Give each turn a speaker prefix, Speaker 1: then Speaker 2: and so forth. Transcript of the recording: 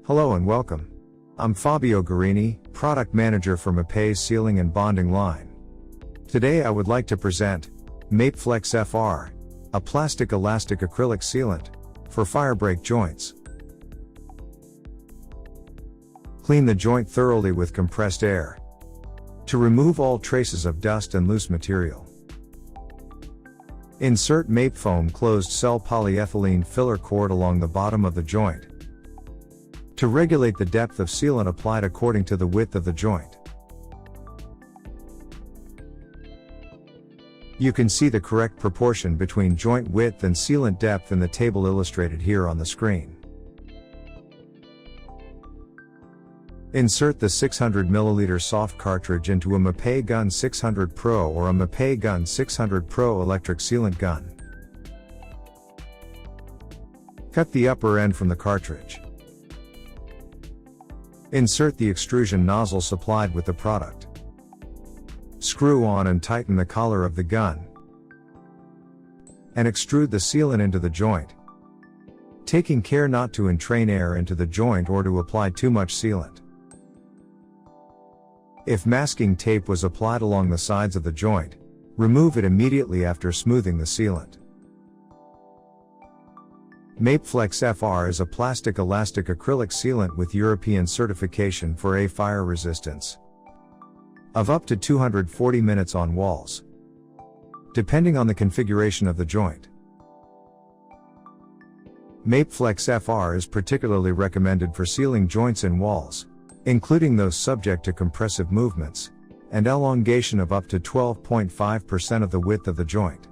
Speaker 1: Hello and welcome. I'm Fabio Guerrini, Product Manager for Mapei's Sealing and Bonding line. Today I would like to present Mapeflex FR, a plastic elastic acrylic sealant for fire break joints. Clean the joint thoroughly with compressed air to remove all traces of dust and loose material. Insert Mapefoam closed-cell polyethylene filler cord along the bottom of the joint to regulate the depth of sealant applied according to the width of the joint. You can see the correct proportion between joint width and sealant depth in the table illustrated here on the screen. Insert the 600 milliliter soft cartridge into a Mapei Gun 600 Pro or a Mapei Gun 600 Pro electric sealant gun. Cut the upper end from the cartridge. Insert the extrusion nozzle supplied with the product. Screw on and tighten the collar of the gun, and extrude the sealant into the joint, taking care not to entrain air into the joint or to apply too much sealant. If masking tape was applied along the sides of the joint, remove it immediately after smoothing the sealant. Mapeflex FR is a plastic elastic acrylic sealant with European certification for a fire resistance of up to 240 minutes on walls, depending on the configuration of the joint. Mapeflex FR is particularly recommended for sealing joints in walls, including those subject to compressive movements and elongation of up to 12.5% of the width of the joint.